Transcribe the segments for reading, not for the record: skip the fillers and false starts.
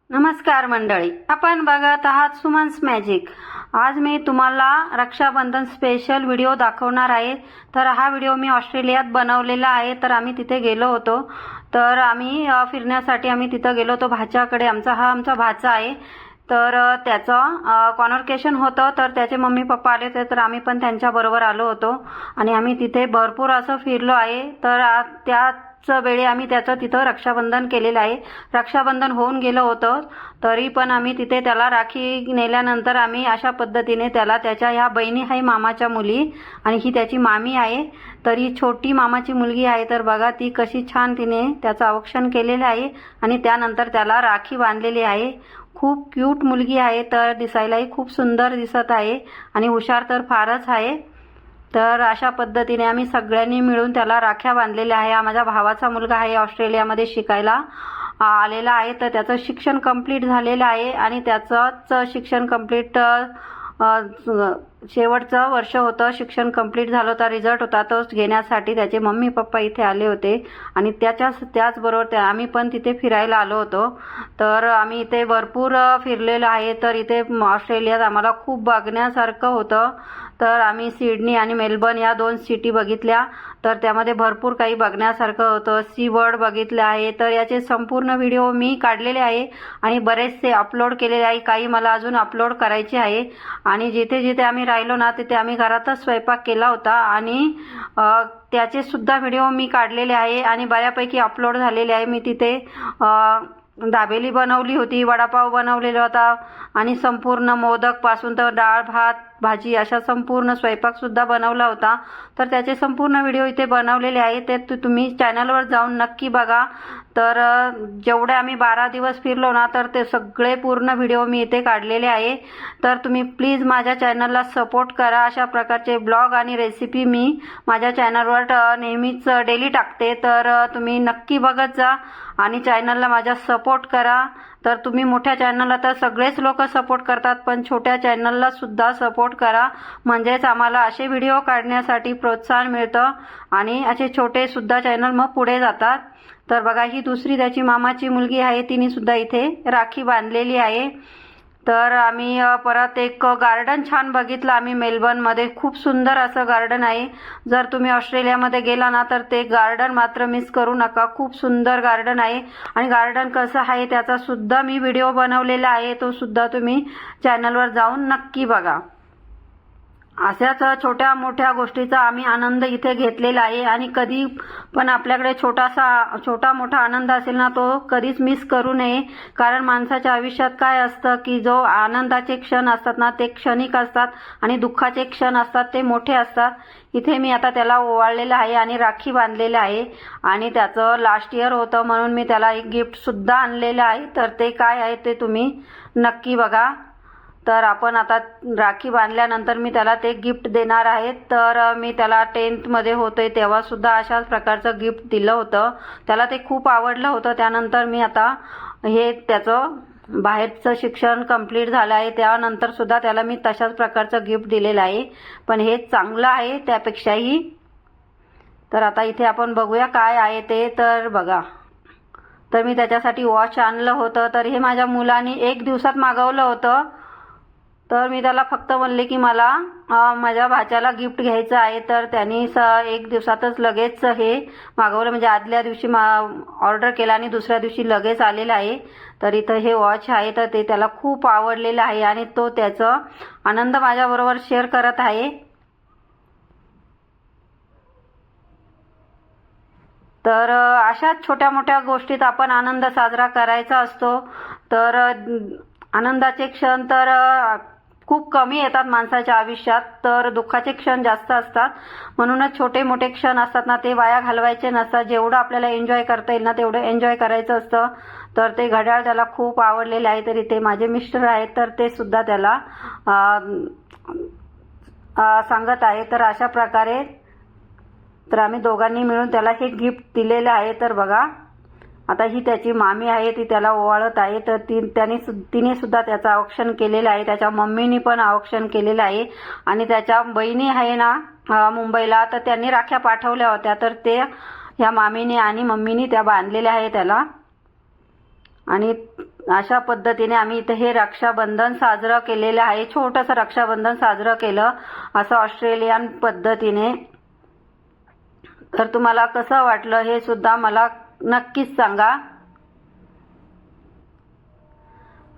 नमस्कार मंडळी, आपण बघत आहात सुमन्स मॅजिक। आज मी तुम्हाला रक्षाबंधन स्पेशल व्हिडिओ दाखवणार आहे। तर हा व्हिडिओ मी ऑस्ट्रेलियात बनवलेला आहे। तर आम्ही तिथे गेलो होतो। तर आम्ही फिरण्यासाठी आम्ही तिथे गेलो होतो भाच्याकडे। आमचा भाचा आहे। तर त्याचं कॉन्व्होकेशन होतं। तर त्याचे मम्मी पप्पा आले होते, तर आम्ही पण त्यांच्याबरोबर आलो होतो आणि आम्ही तिथे भरपूर असं फिरलो आहे। तर त्याच वेळी आम्ही त्याचं तिथं रक्षाबंधन केलेलं आहे। रक्षाबंधन होऊन गेलं होतं, तरी पण आम्ही तिथे त्याला राखी नेल्यानंतर आम्ही अशा पद्धतीने त्याला त्याच्या ह्या बहिणी आहे मामाच्या मुली आणि ही त्याची मामी आहे। तर ही छोटी मामाची मुलगी आहे। तर बघा ती कशी छान तिने त्याचं औक्षण केलेलं आहे आणि त्यानंतर त्याला राखी बांधलेली आहे। खूप क्यूट मुलगी आहे। तर दिसायलाही खूप सुंदर दिसत आहे आणि हुशार तर फारच आहे। तर अशा पद्धतीने आम्ही सगळ्यांनी मिळून त्याला राख्या बांधलेल्या आहे। माझ्या भावाचा मुलगा आहे, ऑस्ट्रेलियामध्ये शिकायला आलेला आहे। तर त्याचं शिक्षण कंप्लीट झालेलं आहे आणि त्याचंच शिक्षण कंप्लीट शेवटचं वर्ष होतं। शिक्षण कंप्लीट झालं होतं, रिझल्ट होता, तो घेण्यासाठी त्याचे मम्मी पप्पा इथे आले होते आणि त्याचबरोबर आम्ही पण तिथे फिरायला आलो होतो। तर आम्ही इथे भरपूर फिरलेलो आहे। तर इथे ऑस्ट्रेलियात आम्हाला खूप बघण्यासारखं होतं। तर आम्ही सिडनी आणि मेलबर्न या 2 सिटी बघितल्या। तर त्यामध्ये भरपूर काही बघण्यासारखं होतं। सी वर्ल्ड बघितले आहे। तर याचे संपूर्ण व्हिडिओ मी काढलेले आहे आणि बरेचसे अपलोड केलेले आहे। काही मला अजून अपलोड करायचे आहे आणि जिथे जिथे आम्ही राहिलो ना तिथे आम्ही घरातच स्वयंपाक केला होता आणि त्याचे सुद्धा व्हिडिओ मी काढलेले आहे आणि बऱ्यापैकी अपलोड झालेले आहे। मी तिथे दाबेली बनवली होती, वडापाव बनवलेला होता आणि संपूर्ण मोदक पासून तर डाळ भात भाजी अशा संपूर्ण स्वयंपाक सुद्धा बनवला होता। तर त्याचे संपूर्ण व्हिडिओ इथे बनवलेले आहे। ते तुम्ही चॅनलवर जाऊन नक्की बघा। तर जेवढे आम्ही 12 दिवस फिरलो ना तर ते सगळे पूर्ण व्हिडिओ मी इथे काढलेले आहे। तर तुम्ही प्लीज माझ्या चॅनलला सपोर्ट करा। अशा प्रकारचे ब्लॉग आणि रेसिपी मी माझ्या चॅनलवर नेहमीच डेली टाकते। तर तुम्ही नक्की बघत जा आणि चॅनलला माझ्या सपोर्ट करा। तर तुम्ही मोठ्या चॅनलला तर सगळेच लोक सपोर्ट करतात, पण छोट्या चॅनलला सुद्धा सपोर्ट करा, म्हणजेच आम्हाला असे व्हिडिओ काढण्यासाठी प्रोत्साहन मिळतं आणि असे छोटे सुद्धा चॅनल मग पुढे जातात। तर बघा ही दुसरी त्याची मामाची मुलगी आहे, तिने सुद्धा इथे राखी बांधलेली आहे। तर आम्ही परत एक गार्डन छान बघितलं आम्ही मेलबर्नमध्ये। खूप सुंदर असं गार्डन आहे। जर तुम्ही ऑस्ट्रेलियामध्ये गेला ना तर ते गार्डन मात्र मिस करू नका। खूप सुंदर गार्डन आहे आणि गार्डन कसं आहे त्याचा सुद्धा मी व्हिडिओ बनवलेला आहे, तो सुद्धा तुम्ही चॅनलवर जाऊन नक्की बघा। अशाच छोट्या मोठ्या गोष्टीचा आम्ही आनंद इथे घेतलेला आहे आणि कधी पण आपल्याकडे छोटा मोठा आनंद असेल ना तो कधीच मिस करू नये। कारण माणसाच्या आयुष्यात काय असतं की जो आनंदाचे क्षण असतात ना ते क्षणिक असतात आणि दुःखाचे क्षण असतात ते मोठे असतात। इथे मी आता त्याला ओवाळलेलं आहे आणि राखी बांधलेलं आहे आणि त्याचं लास्ट इयर होतं म्हणून मी त्याला एक गिफ्ट सुद्धा आणलेलं आहे। तर ते काय आहे ते तुम्ही नक्की बघा। तर आपण आता राखी बांधल्यानंतर मी त्याला ते गिफ्ट देणार आहे। तर मी त्याला 10th मध्ये होते तेव्हा सुद्धा अशाच प्रकारचं गिफ्ट दिलं होतं, त्याला ते खूप आवडलं होतं। त्यानंतर मी आता हे त्याचं बाहेरचं शिक्षण कंप्लीट झालं आहे त्यानंतर सुद्धा त्याला मी तशाच प्रकारचं गिफ्ट दिलेलं आहे, पण हे चांगलं आहे त्यापेक्षाही। तर आता इथे आपण बघूया काय आहे ते। तर बघा, तर मी त्याच्यासाठी वॉच आणलं होतं। तर हे माझ्या मुलाने 1 दिवसात मागवलं होतं। तर मी त्याला फक्त म्हणले की मला माझ्या भाच्याला गिफ्ट घ्यायचं आहे। तर त्यांनी 1 दिवसातच लगेच हे मागवलं, म्हणजे आदल्या दिवशी ऑर्डर केला आणि दुसऱ्या दिवशी लगेच आलेलं आहे। तर इथं हे वॉच आहे, तर ते त्याला खूप आवडलेलं आहे आणि तो त्याचा आनंद माझ्याबरोबर शेअर करत आहे। तर अशाच छोट्या मोठ्या गोष्टीत आपण आनंद साजरा करायचा असतो। तर आनंदाचे क्षण तर खूप कमी येतात माणसाच्या आयुष्यात, तर दुःखाचे क्षण जास्त असतात। म्हणूनच छोटे मोठे क्षण असतात ना ते वाया घालवायचे नसतात। जेवढं आपल्याला एन्जॉय करता येईल ना तेवढं एन्जॉय करायचं असतं। तर ते घड्याळ त्याला खूप आवडलेले आहे। तर इथे माझे मिस्टर आहेत, तर ते सुद्धा त्याला सांगत आहे। तर अशा प्रकारे तर आम्ही दोघांनी मिळून त्याला हे गिफ्ट दिलेलं आहे। तर बघा आता ही त्याची मामी आहे, ती त्याला ओवाळत आहे। तर तिने सुद्धा त्याचं औक्षण केलेलं आहे, त्याच्या मम्मीने पण औक्षण केलेलं आहे आणि त्याच्या बहिणी आहे ना मुंबईला, तर त्यांनी राख्या पाठवल्या होत्या। तर ते ह्या मामीने आणि मम्मीने त्या बांधलेल्या आहे त्याला आणि अशा पद्धतीने आम्ही इथे हे रक्षाबंधन साजरं केलेलं आहे. छोटंसं रक्षाबंधन साजरं केलं असं ऑस्ट्रेलियन पद्धतीने. तर तुम्हाला कसं वाटलं हे सुद्धा मला नक्कीच सांगा.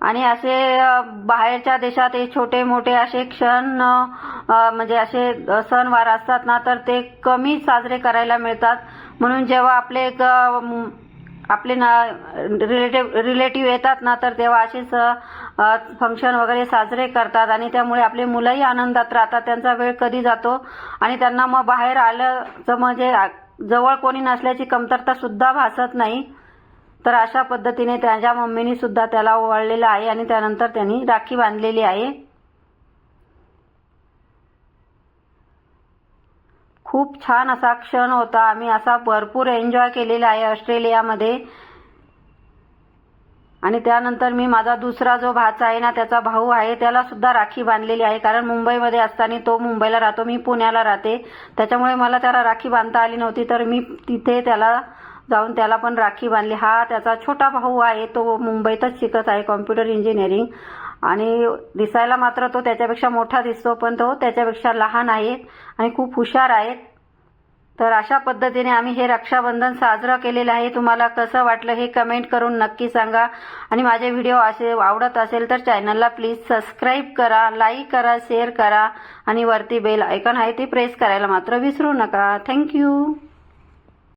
आणि असे बाहेरच्या देशात हे छोटे मोठे असे क्षण म्हणजे असे सणवार असतात ना, तर ते कमी साजरे करायला मिळतात. म्हणून जेव्हा आपले रिलेटिव्ह येतात ना, तर तेव्हा असेच फंक्शन वगैरे साजरे करतात आणि त्यामुळे आपले मुलंही आनंदात राहतात. त्यांचा वेळ कधी जातो आणि त्यांना मग बाहेर आलं म्हणजे जवळ कोणी नसल्याची कमतरता सुद्धा भासत नाही. तर अशा पद्धतीने त्याच्या मम्मीनी सुद्धा त्याला ओवाळलेलं आहे आणि त्यानंतर त्यांनी राखी बांधलेली आहे. खूप छान असा क्षण होता. आम्ही असा भरपूर एन्जॉय केलेला आहे ऑस्ट्रेलियामध्ये. आणि त्यानंतर मी माझा दुसरा जो भाचा आहे ना, त्याचा भाऊ आहे, त्याला सुद्धा राखी बांधलेली आहे. कारण मुंबईमध्ये असताना तो मुंबईला राहतो, मी पुण्याला राहते, त्याच्यामुळे मला त्याला राखी बांधता आली नव्हती. तर मी तिथे त्याला जाऊन त्याला पण राखी बांधली. हा त्याचा छोटा भाऊ आहे, तो मुंबईतच शिकत आहे कॉम्प्युटर इंजिनिअरिंग. आणि दिसायला मात्र तो त्याच्यापेक्षा मोठा दिसतो, पण तो त्याच्यापेक्षा लहान आहे आणि खूप हुशार आहे. तर अशा पद्धतीने आम्ही हे रक्षाबंधन साजरं केलेलं आहे. तुम्हाला कसं वाटलं हे कमेंट करून नक्की सांगा. आणि माझे व्हिडिओ असे आवडत असेल तर चॅनलला प्लीज सबस्क्राईब करा, लाईक करा, शेअर करा आणि वरती बेल आयकॉन आहे ते प्रेस करायला मात्र विसरू नका. थँक्यू.